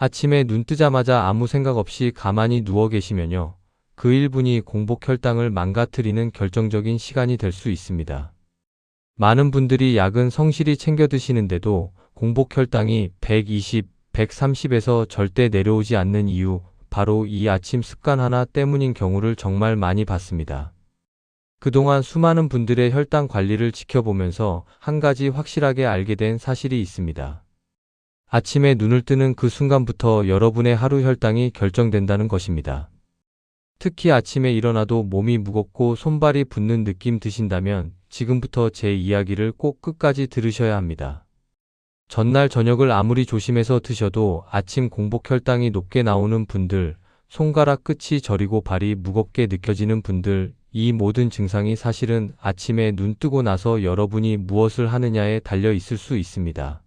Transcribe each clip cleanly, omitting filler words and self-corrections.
아침에 눈 뜨자마자 아무 생각 없이 가만히 누워 계시면요. 그 1분이 공복 혈당을 망가뜨리는 결정적인 시간이 될 수 있습니다. 많은 분들이 약은 성실히 챙겨 드시는데도 공복 혈당이 120, 130에서 절대 내려오지 않는 이유, 바로 이 아침 습관 하나 때문인 경우를 정말 많이 봤습니다. 그동안 수많은 분들의 혈당 관리를 지켜보면서 한 가지 확실하게 알게 된 사실이 있습니다. 아침에 눈을 뜨는 그 순간부터 여러분의 하루 혈당이 결정된다는 것입니다. 특히 아침에 일어나도 몸이 무겁고 손발이 붓는 느낌 드신다면 지금부터 제 이야기를 꼭 끝까지 들으셔야 합니다. 전날 저녁을 아무리 조심해서 드셔도 아침 공복 혈당이 높게 나오는 분들, 손가락 끝이 저리고 발이 무겁게 느껴지는 분들, 이 모든 증상이 사실은 아침에 눈 뜨고 나서 여러분이 무엇을 하느냐에 달려 있을 수 있습니다.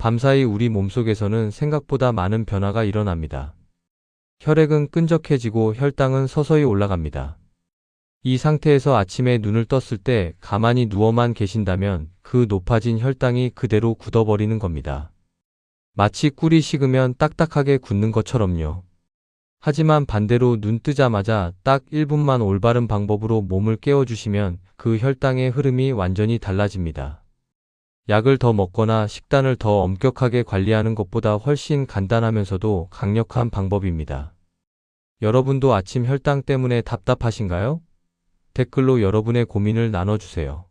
밤사이 우리 몸속에서는 생각보다 많은 변화가 일어납니다. 혈액은 끈적해지고 혈당은 서서히 올라갑니다. 이 상태에서 아침에 눈을 떴을 때 가만히 누워만 계신다면 그 높아진 혈당이 그대로 굳어버리는 겁니다. 마치 꿀이 식으면 딱딱하게 굳는 것처럼요. 하지만 반대로 눈 뜨자마자 딱 1분만 올바른 방법으로 몸을 깨워주시면 그 혈당의 흐름이 완전히 달라집니다. 약을 더 먹거나 식단을 더 엄격하게 관리하는 것보다 훨씬 간단하면서도 강력한 방법입니다. 여러분도 아침 혈당 때문에 답답하신가요? 댓글로 여러분의 고민을 나눠주세요.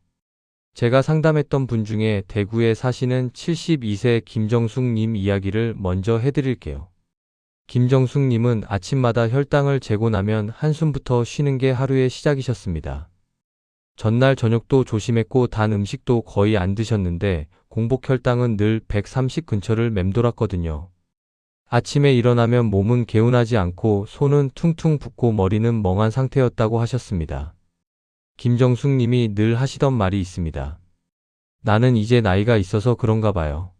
제가 상담했던 분 중에 대구에 사시는 72세 김정숙님 이야기를 먼저 해드릴게요. 김정숙님은 아침마다 혈당을 재고 나면 한숨부터 쉬는 게 하루의 시작이셨습니다. 전날 저녁도 조심했고 단 음식도 거의 안 드셨는데 공복 혈당은 늘 130 근처를 맴돌았거든요. 아침에 일어나면 몸은 개운하지 않고 손은 퉁퉁 붓고 머리는 멍한 상태였다고 하셨습니다. 김정숙 님이 늘 하시던 말이 있습니다. 나는 이제 나이가 있어서 그런가 봐요.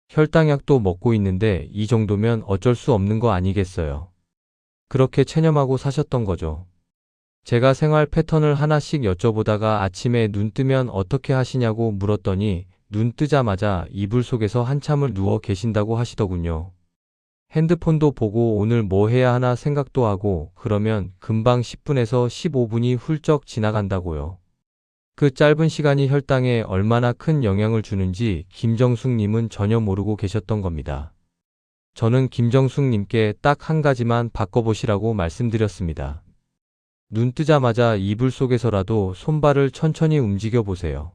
혈당약도 먹고 있는데 이 정도면 어쩔 수 없는 거 아니겠어요. 그렇게 체념하고 사셨던 거죠. 제가 생활 패턴을 하나씩 여쭤보다가 아침에 눈 뜨면 어떻게 하시냐고 물었더니 눈 뜨자마자 이불 속에서 한참을 누워 계신다고 하시더군요. 핸드폰도 보고 오늘 뭐 해야 하나 생각도 하고 그러면 금방 10분에서 15분이 훌쩍 지나간다고요. 그 짧은 시간이 혈당에 얼마나 큰 영향을 주는지 김정숙님은 전혀 모르고 계셨던 겁니다. 저는 김정숙님께 딱 한 가지만 바꿔보시라고 말씀드렸습니다. 눈 뜨자마자 이불 속에서라도 손발을 천천히 움직여 보세요.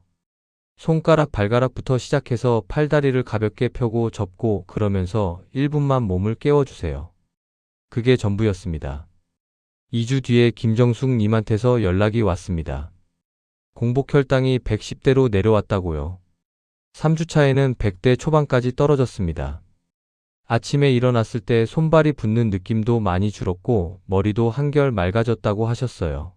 손가락 발가락부터 시작해서 팔다리를 가볍게 펴고 접고 그러면서 1분만 몸을 깨워주세요. 그게 전부였습니다. 2주 뒤에 김정숙 님한테서 연락이 왔습니다. 공복 혈당이 110대로 내려왔다고요. 3주 차에는 100대 초반까지 떨어졌습니다. 아침에 일어났을 때 손발이 붓는 느낌도 많이 줄었고 머리도 한결 맑아졌다고 하셨어요.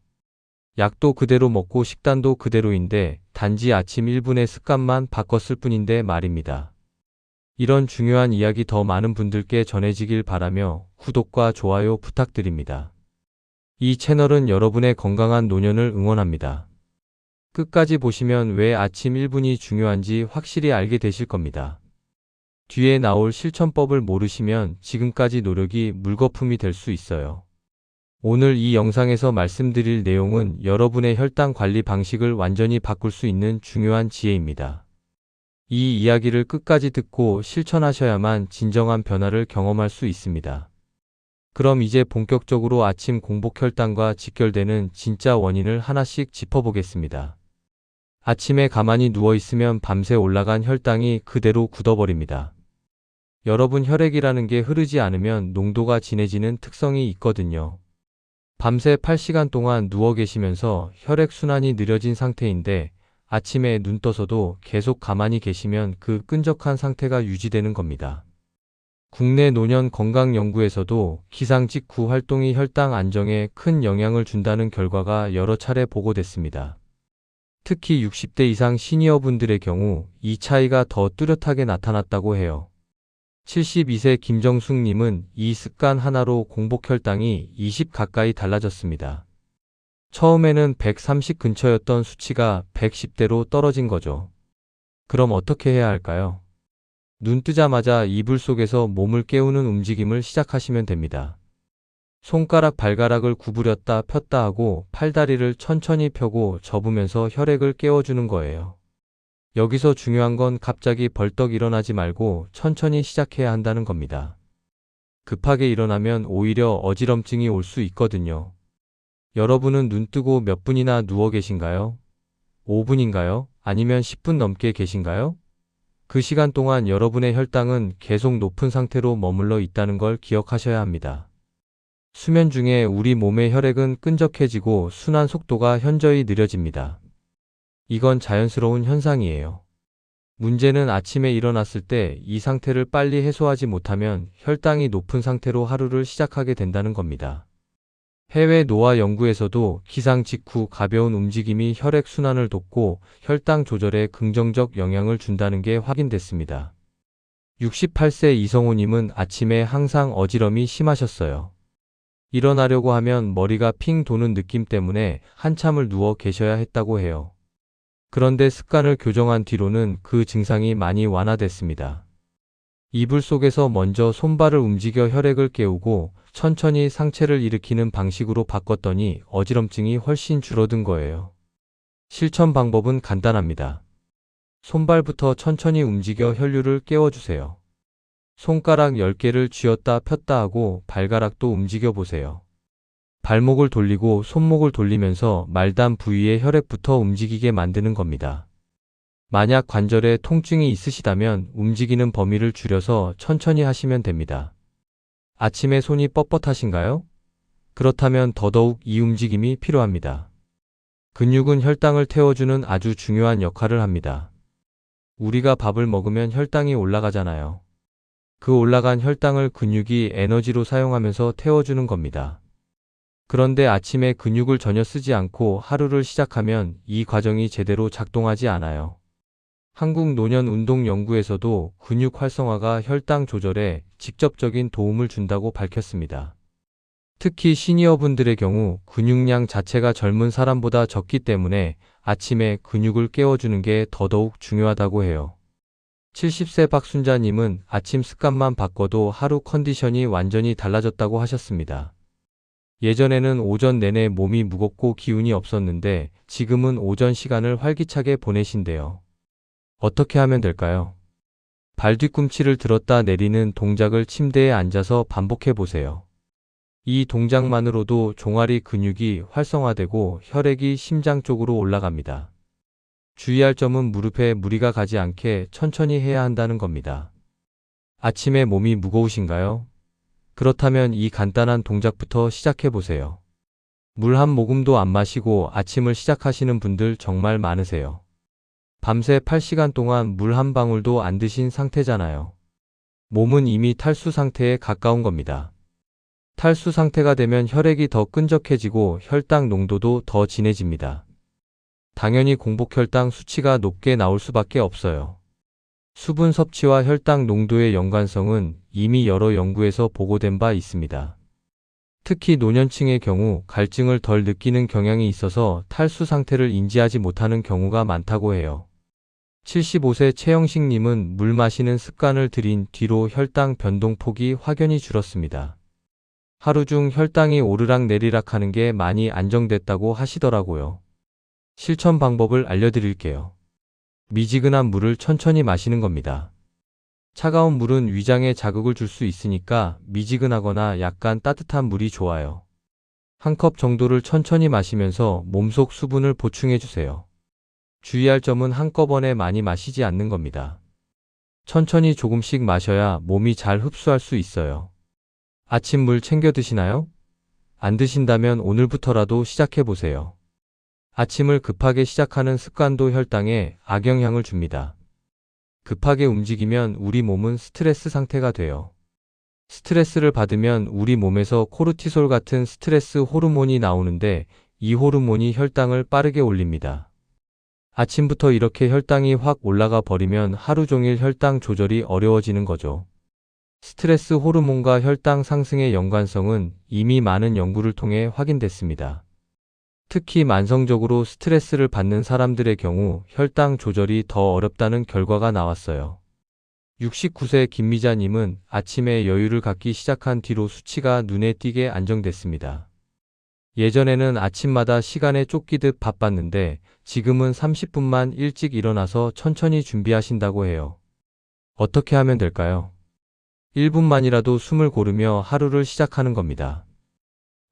약도 그대로 먹고 식단도 그대로인데 단지 아침 1분의 습관만 바꿨을 뿐인데 말입니다. 이런 중요한 이야기 더 많은 분들께 전해지길 바라며 구독과 좋아요 부탁드립니다. 이 채널은 여러분의 건강한 노년을 응원합니다. 끝까지 보시면 왜 아침 1분이 중요한지 확실히 알게 되실 겁니다. 뒤에 나올 실천법을 모르시면 지금까지 노력이 물거품이 될 수 있어요. 오늘 이 영상에서 말씀드릴 내용은 여러분의 혈당 관리 방식을 완전히 바꿀 수 있는 중요한 지혜입니다. 이 이야기를 끝까지 듣고 실천하셔야만 진정한 변화를 경험할 수 있습니다. 그럼 이제 본격적으로 아침 공복 혈당과 직결되는 진짜 원인을 하나씩 짚어보겠습니다. 아침에 가만히 누워있으면 밤새 올라간 혈당이 그대로 굳어버립니다. 여러분 혈액이라는 게 흐르지 않으면 농도가 진해지는 특성이 있거든요. 밤새 8시간 동안 누워 계시면서 혈액순환이 느려진 상태인데 아침에 눈 떠서도 계속 가만히 계시면 그 끈적한 상태가 유지되는 겁니다. 국내 노년 건강연구에서도 기상 직후 활동이 혈당 안정에 큰 영향을 준다는 결과가 여러 차례 보고됐습니다. 특히 60대 이상 시니어분들의 경우 이 차이가 더 뚜렷하게 나타났다고 해요. 72세 김정숙님은 이 습관 하나로 공복 혈당이 20 가까이 달라졌습니다. 처음에는 130 근처였던 수치가 110대로 떨어진 거죠. 그럼 어떻게 해야 할까요? 눈 뜨자마자 이불 속에서 몸을 깨우는 움직임을 시작하시면 됩니다. 손가락 발가락을 구부렸다 폈다 하고 팔다리를 천천히 펴고 접으면서 혈액을 깨워주는 거예요. 여기서 중요한 건 갑자기 벌떡 일어나지 말고 천천히 시작해야 한다는 겁니다. 급하게 일어나면 오히려 어지럼증이 올 수 있거든요. 여러분은 눈 뜨고 몇 분이나 누워 계신가요? 5분인가요? 아니면 10분 넘게 계신가요? 그 시간 동안 여러분의 혈당은 계속 높은 상태로 머물러 있다는 걸 기억하셔야 합니다. 수면 중에 우리 몸의 혈액은 끈적해지고 순환 속도가 현저히 느려집니다. 이건 자연스러운 현상이에요. 문제는 아침에 일어났을 때 이 상태를 빨리 해소하지 못하면 혈당이 높은 상태로 하루를 시작하게 된다는 겁니다. 해외 노화 연구에서도 기상 직후 가벼운 움직임이 혈액 순환을 돕고 혈당 조절에 긍정적 영향을 준다는 게 확인됐습니다. 68세 이성호님은 아침에 항상 어지럼이 심하셨어요. 일어나려고 하면 머리가 핑 도는 느낌 때문에 한참을 누워 계셔야 했다고 해요. 그런데 습관을 교정한 뒤로는 그 증상이 많이 완화됐습니다. 이불 속에서 먼저 손발을 움직여 혈액을 깨우고 천천히 상체를 일으키는 방식으로 바꿨더니 어지럼증이 훨씬 줄어든 거예요. 실천 방법은 간단합니다. 손발부터 천천히 움직여 혈류를 깨워주세요. 손가락 10개를 쥐었다 폈다 하고 발가락도 움직여 보세요. 발목을 돌리고 손목을 돌리면서 말단 부위의 혈액부터 움직이게 만드는 겁니다. 만약 관절에 통증이 있으시다면 움직이는 범위를 줄여서 천천히 하시면 됩니다. 아침에 손이 뻣뻣하신가요? 그렇다면 더더욱 이 움직임이 필요합니다. 근육은 혈당을 태워주는 아주 중요한 역할을 합니다. 우리가 밥을 먹으면 혈당이 올라가잖아요. 그 올라간 혈당을 근육이 에너지로 사용하면서 태워주는 겁니다. 그런데 아침에 근육을 전혀 쓰지 않고 하루를 시작하면 이 과정이 제대로 작동하지 않아요. 한국노년운동연구에서도 근육 활성화가 혈당 조절에 직접적인 도움을 준다고 밝혔습니다. 특히 시니어분들의 경우 근육량 자체가 젊은 사람보다 적기 때문에 아침에 근육을 깨워주는 게 더더욱 중요하다고 해요. 70세 박순자님은 아침 습관만 바꿔도 하루 컨디션이 완전히 달라졌다고 하셨습니다. 예전에는 오전 내내 몸이 무겁고 기운이 없었는데 지금은 오전 시간을 활기차게 보내신대요. 어떻게 하면 될까요? 발 뒤꿈치를 들었다 내리는 동작을 침대에 앉아서 반복해 보세요. 이 동작만으로도 종아리 근육이 활성화되고 혈액이 심장 쪽으로 올라갑니다. 주의할 점은 무릎에 무리가 가지 않게 천천히 해야 한다는 겁니다. 아침에 몸이 무거우신가요? 그렇다면 이 간단한 동작부터 시작해 보세요. 물 한 모금도 안 마시고 아침을 시작하시는 분들 정말 많으세요. 밤새 8시간 동안 물 한 방울도 안 드신 상태잖아요. 몸은 이미 탈수 상태에 가까운 겁니다. 탈수 상태가 되면 혈액이 더 끈적해지고 혈당 농도도 더 진해집니다. 당연히 공복혈당 수치가 높게 나올 수밖에 없어요. 수분 섭취와 혈당 농도의 연관성은 이미 여러 연구에서 보고된 바 있습니다. 특히 노년층의 경우 갈증을 덜 느끼는 경향이 있어서 탈수 상태를 인지하지 못하는 경우가 많다고 해요. 75세 최영식님은 물 마시는 습관을 들인 뒤로 혈당 변동폭이 확연히 줄었습니다. 하루 중 혈당이 오르락 내리락 하는 게 많이 안정됐다고 하시더라고요. 실천 방법을 알려드릴게요. 미지근한 물을 천천히 마시는 겁니다. 차가운 물은 위장에 자극을 줄 수 있으니까 미지근하거나 약간 따뜻한 물이 좋아요. 한 컵 정도를 천천히 마시면서 몸속 수분을 보충해 주세요. 주의할 점은 한꺼번에 많이 마시지 않는 겁니다. 천천히 조금씩 마셔야 몸이 잘 흡수할 수 있어요. 아침 물 챙겨 드시나요? 안 드신다면 오늘부터라도 시작해 보세요. 아침을 급하게 시작하는 습관도 혈당에 악영향을 줍니다. 급하게 움직이면 우리 몸은 스트레스 상태가 돼요. 스트레스를 받으면 우리 몸에서 코르티솔 같은 스트레스 호르몬이 나오는데 이 호르몬이 혈당을 빠르게 올립니다. 아침부터 이렇게 혈당이 확 올라가 버리면 하루 종일 혈당 조절이 어려워지는 거죠. 스트레스 호르몬과 혈당 상승의 연관성은 이미 많은 연구를 통해 확인됐습니다. 특히 만성적으로 스트레스를 받는 사람들의 경우 혈당 조절이 더 어렵다는 결과가 나왔어요. 69세 김미자님은 아침에 여유를 갖기 시작한 뒤로 수치가 눈에 띄게 안정됐습니다. 예전에는 아침마다 시간에 쫓기듯 바빴는데 지금은 30분만 일찍 일어나서 천천히 준비하신다고 해요. 어떻게 하면 될까요? 1분만이라도 숨을 고르며 하루를 시작하는 겁니다.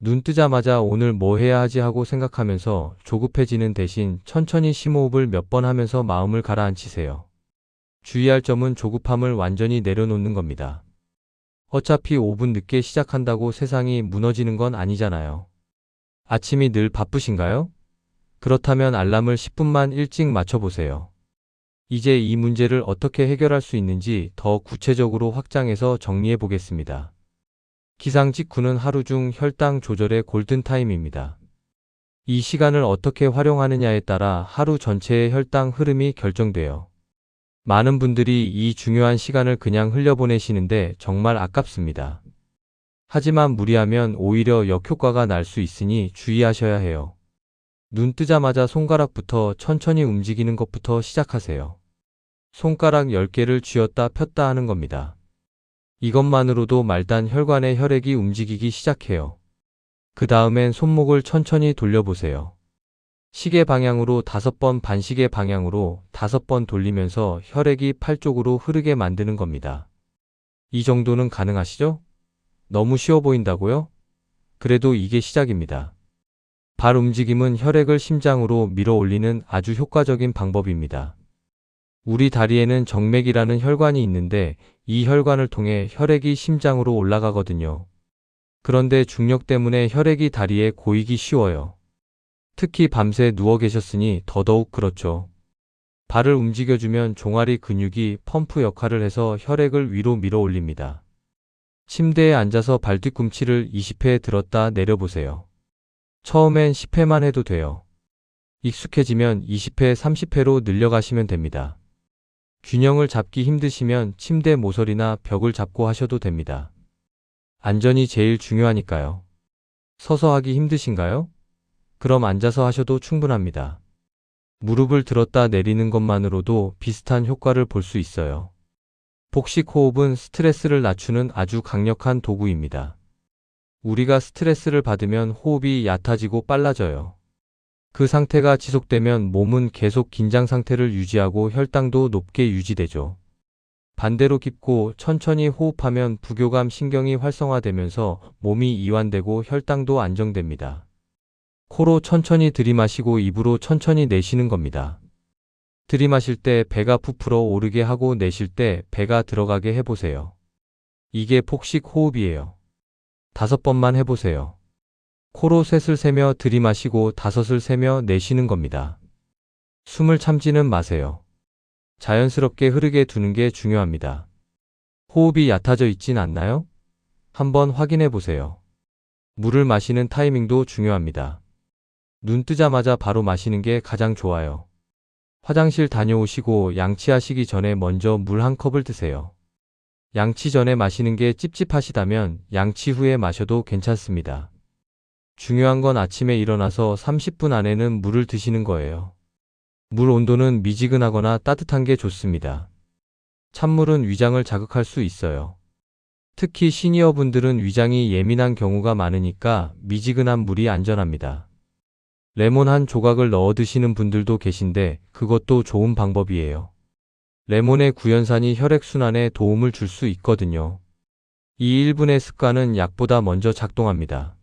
눈 뜨자마자 오늘 뭐 해야 하지 하고 생각하면서 조급해지는 대신 천천히 심호흡을 몇 번 하면서 마음을 가라앉히세요. 주의할 점은 조급함을 완전히 내려놓는 겁니다. 어차피 5분 늦게 시작한다고 세상이 무너지는 건 아니잖아요. 아침이 늘 바쁘신가요? 그렇다면 알람을 10분만 일찍 맞춰보세요. 이제 이 문제를 어떻게 해결할 수 있는지 더 구체적으로 확장해서 정리해 보겠습니다. 기상 직후는 하루 중 혈당 조절의 골든타임입니다. 이 시간을 어떻게 활용하느냐에 따라 하루 전체의 혈당 흐름이 결정돼요. 많은 분들이 이 중요한 시간을 그냥 흘려보내시는데 정말 아깝습니다. 하지만 무리하면 오히려 역효과가 날 수 있으니 주의하셔야 해요. 눈 뜨자마자 손가락부터 천천히 움직이는 것부터 시작하세요. 손가락 10개를 쥐었다 폈다 하는 겁니다. 이것만으로도 말단 혈관의 혈액이 움직이기 시작해요. 그 다음엔 손목을 천천히 돌려보세요. 시계 방향으로 5번, 반시계 방향으로 5번 돌리면서 혈액이 팔 쪽으로 흐르게 만드는 겁니다. 이 정도는 가능하시죠? 너무 쉬워 보인다고요? 그래도 이게 시작입니다. 발 움직임은 혈액을 심장으로 밀어 올리는 아주 효과적인 방법입니다. 우리 다리에는 정맥이라는 혈관이 있는데 이 혈관을 통해 혈액이 심장으로 올라가거든요. 그런데 중력 때문에 혈액이 다리에 고이기 쉬워요. 특히 밤새 누워 계셨으니 더더욱 그렇죠. 발을 움직여주면 종아리 근육이 펌프 역할을 해서 혈액을 위로 밀어 올립니다. 침대에 앉아서 발 뒤꿈치를 20회 들었다 내려보세요. 처음엔 10회만 해도 돼요. 익숙해지면 20회, 30회로 늘려가시면 됩니다. 균형을 잡기 힘드시면 침대 모서리나 벽을 잡고 하셔도 됩니다. 안전이 제일 중요하니까요. 서서 하기 힘드신가요? 그럼 앉아서 하셔도 충분합니다. 무릎을 들었다 내리는 것만으로도 비슷한 효과를 볼 수 있어요. 복식 호흡은 스트레스를 낮추는 아주 강력한 도구입니다. 우리가 스트레스를 받으면 호흡이 얕아지고 빨라져요. 그 상태가 지속되면 몸은 계속 긴장 상태를 유지하고 혈당도 높게 유지되죠. 반대로 깊고 천천히 호흡하면 부교감 신경이 활성화되면서 몸이 이완되고 혈당도 안정됩니다. 코로 천천히 들이마시고 입으로 천천히 내쉬는 겁니다. 들이마실 때 배가 부풀어 오르게 하고 내쉴 때 배가 들어가게 해보세요. 이게 복식 호흡이에요. 5번만 해보세요. 코로 셋을 세며 들이마시고 5을 세며 내쉬는 겁니다. 숨을 참지는 마세요. 자연스럽게 흐르게 두는 게 중요합니다. 호흡이 얕아져 있진 않나요? 한번 확인해 보세요. 물을 마시는 타이밍도 중요합니다. 눈 뜨자마자 바로 마시는 게 가장 좋아요. 화장실 다녀오시고 양치하시기 전에 먼저 물 한 컵을 드세요. 양치 전에 마시는 게 찝찝하시다면 양치 후에 마셔도 괜찮습니다. 중요한 건 아침에 일어나서 30분 안에는 물을 드시는 거예요. 물 온도는 미지근하거나 따뜻한 게 좋습니다. 찬물은 위장을 자극할 수 있어요. 특히 시니어분들은 위장이 예민한 경우가 많으니까 미지근한 물이 안전합니다. 레몬 한 조각을 넣어 드시는 분들도 계신데 그것도 좋은 방법이에요. 레몬의 구연산이 혈액순환에 도움을 줄 수 있거든요. 이 1분의 습관은 약보다 먼저 작동합니다.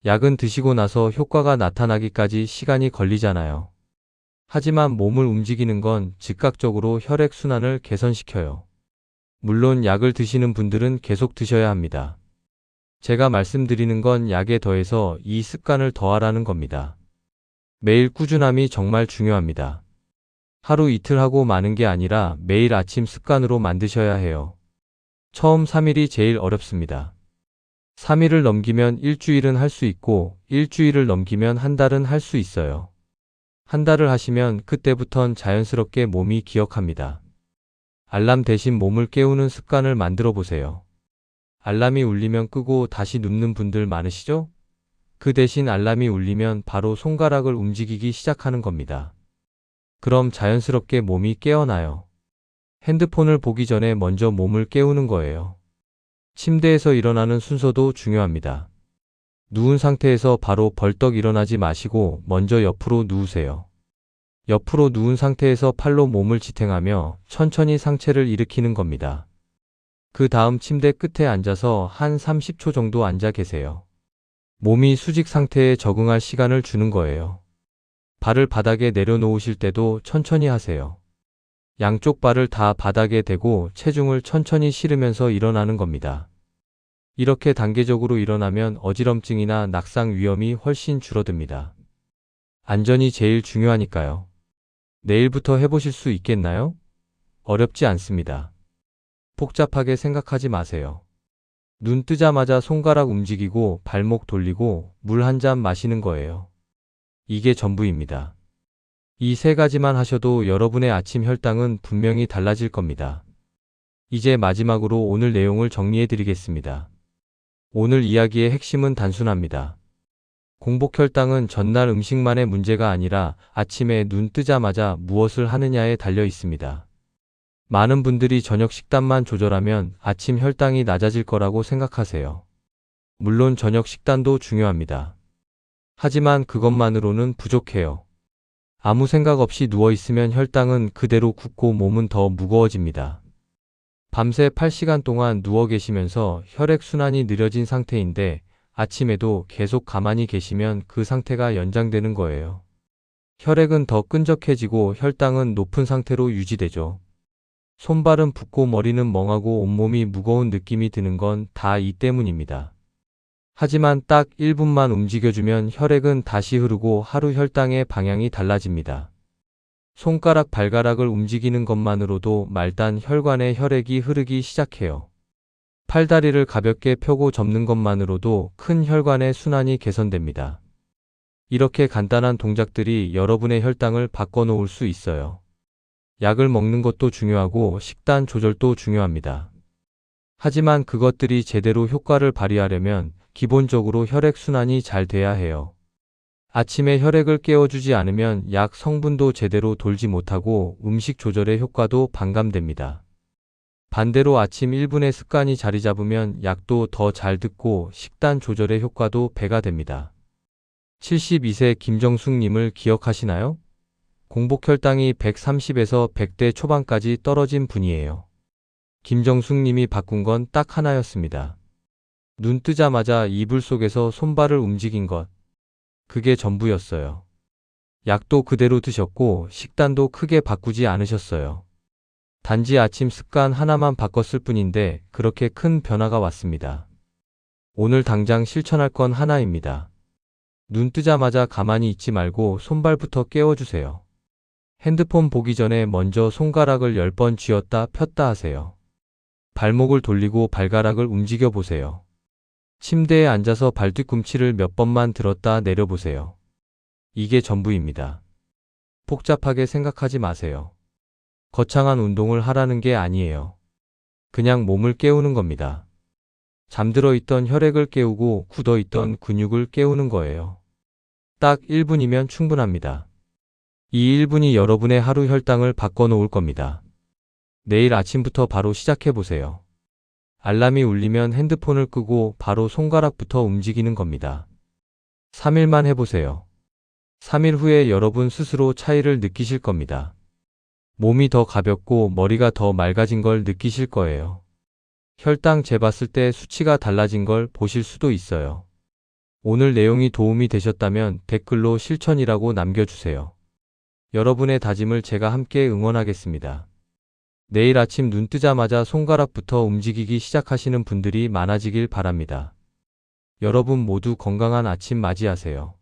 약은 드시고 나서 효과가 나타나기까지 시간이 걸리잖아요. 하지만 몸을 움직이는 건 즉각적으로 혈액순환을 개선시켜요. 물론 약을 드시는 분들은 계속 드셔야 합니다. 제가 말씀드리는 건 약에 더해서 이 습관을 더하라는 겁니다. 매일 꾸준함이 정말 중요합니다. 하루 이틀 하고 마는 게 아니라 매일 아침 습관으로 만드셔야 해요. 처음 3일이 제일 어렵습니다. 3일을 넘기면 일주일은 할 수 있고 일주일을 넘기면 한 달은 할 수 있어요. 한 달을 하시면 그때부턴 자연스럽게 몸이 기억합니다. 알람 대신 몸을 깨우는 습관을 만들어 보세요. 알람이 울리면 끄고 다시 눕는 분들 많으시죠? 그 대신 알람이 울리면 바로 손가락을 움직이기 시작하는 겁니다. 그럼 자연스럽게 몸이 깨어나요. 핸드폰을 보기 전에 먼저 몸을 깨우는 거예요. 침대에서 일어나는 순서도 중요합니다. 누운 상태에서 바로 벌떡 일어나지 마시고 먼저 옆으로 누우세요. 옆으로 누운 상태에서 팔로 몸을 지탱하며 천천히 상체를 일으키는 겁니다. 그 다음 침대 끝에 앉아서 한 30초 정도 앉아 계세요. 몸이 수직 상태에 적응할 시간을 주는 거예요. 발을 바닥에 내려놓으실 때도 천천히 하세요. 양쪽 발을 다 바닥에 대고 체중을 천천히 실으면서 일어나는 겁니다. 이렇게 단계적으로 일어나면 어지럼증이나 낙상 위험이 훨씬 줄어듭니다. 안전이 제일 중요하니까요. 내일부터 해보실 수 있겠나요? 어렵지 않습니다. 복잡하게 생각하지 마세요. 눈 뜨자마자 손가락 움직이고 발목 돌리고 물 한 잔 마시는 거예요. 이게 전부입니다. 이 세 가지만 하셔도 여러분의 아침 혈당은 분명히 달라질 겁니다. 이제 마지막으로 오늘 내용을 정리해 드리겠습니다. 오늘 이야기의 핵심은 단순합니다. 공복 혈당은 전날 음식만의 문제가 아니라 아침에 눈 뜨자마자 무엇을 하느냐에 달려 있습니다. 많은 분들이 저녁 식단만 조절하면 아침 혈당이 낮아질 거라고 생각하세요. 물론 저녁 식단도 중요합니다. 하지만 그것만으로는 부족해요. 아무 생각 없이 누워있으면 혈당은 그대로 굳고 몸은 더 무거워집니다. 밤새 8시간 동안 누워 계시면서 혈액순환이 느려진 상태인데 아침에도 계속 가만히 계시면 그 상태가 연장되는 거예요. 혈액은 더 끈적해지고 혈당은 높은 상태로 유지되죠. 손발은 붓고 머리는 멍하고 온몸이 무거운 느낌이 드는 건 다 이 때문입니다. 하지만 딱 1분만 움직여주면 혈액은 다시 흐르고 하루 혈당의 방향이 달라집니다. 손가락 발가락을 움직이는 것만으로도 말단 혈관에 혈액이 흐르기 시작해요. 팔다리를 가볍게 펴고 접는 것만으로도 큰 혈관의 순환이 개선됩니다. 이렇게 간단한 동작들이 여러분의 혈당을 바꿔놓을 수 있어요. 약을 먹는 것도 중요하고 식단 조절도 중요합니다. 하지만 그것들이 제대로 효과를 발휘하려면 기본적으로 혈액순환이 잘 돼야 해요. 아침에 혈액을 깨워주지 않으면 약 성분도 제대로 돌지 못하고 음식 조절의 효과도 반감됩니다. 반대로 아침 1분의 습관이 자리 잡으면 약도 더 잘 듣고 식단 조절의 효과도 배가 됩니다. 72세 김정숙님을 기억하시나요? 공복 혈당이 130에서 100대 초반까지 떨어진 분이에요. 김정숙님이 바꾼 건 딱 하나였습니다. 눈 뜨자마자 이불 속에서 손발을 움직인 것. 그게 전부였어요. 약도 그대로 드셨고 식단도 크게 바꾸지 않으셨어요. 단지 아침 습관 하나만 바꿨을 뿐인데 그렇게 큰 변화가 왔습니다. 오늘 당장 실천할 건 하나입니다. 눈 뜨자마자 가만히 있지 말고 손발부터 깨워주세요. 핸드폰 보기 전에 먼저 손가락을 10번 쥐었다 폈다 하세요. 발목을 돌리고 발가락을 움직여 보세요. 침대에 앉아서 발뒤꿈치를 몇 번만 들었다 내려보세요. 이게 전부입니다. 복잡하게 생각하지 마세요. 거창한 운동을 하라는 게 아니에요. 그냥 몸을 깨우는 겁니다. 잠들어 있던 혈액을 깨우고 굳어 있던 근육을 깨우는 거예요. 딱 1분이면 충분합니다. 이 1분이 여러분의 하루 혈당을 바꿔놓을 겁니다. 내일 아침부터 바로 시작해보세요. 알람이 울리면 핸드폰을 끄고 바로 손가락부터 움직이는 겁니다. 3일만 해보세요. 3일 후에 여러분 스스로 차이를 느끼실 겁니다. 몸이 더 가볍고 머리가 더 맑아진 걸 느끼실 거예요. 혈당 재봤을 때 수치가 달라진 걸 보실 수도 있어요. 오늘 내용이 도움이 되셨다면 댓글로 실천이라고 남겨주세요. 여러분의 다짐을 제가 함께 응원하겠습니다. 내일 아침 눈 뜨자마자 손가락부터 움직이기 시작하시는 분들이 많아지길 바랍니다. 여러분 모두 건강한 아침 맞이하세요.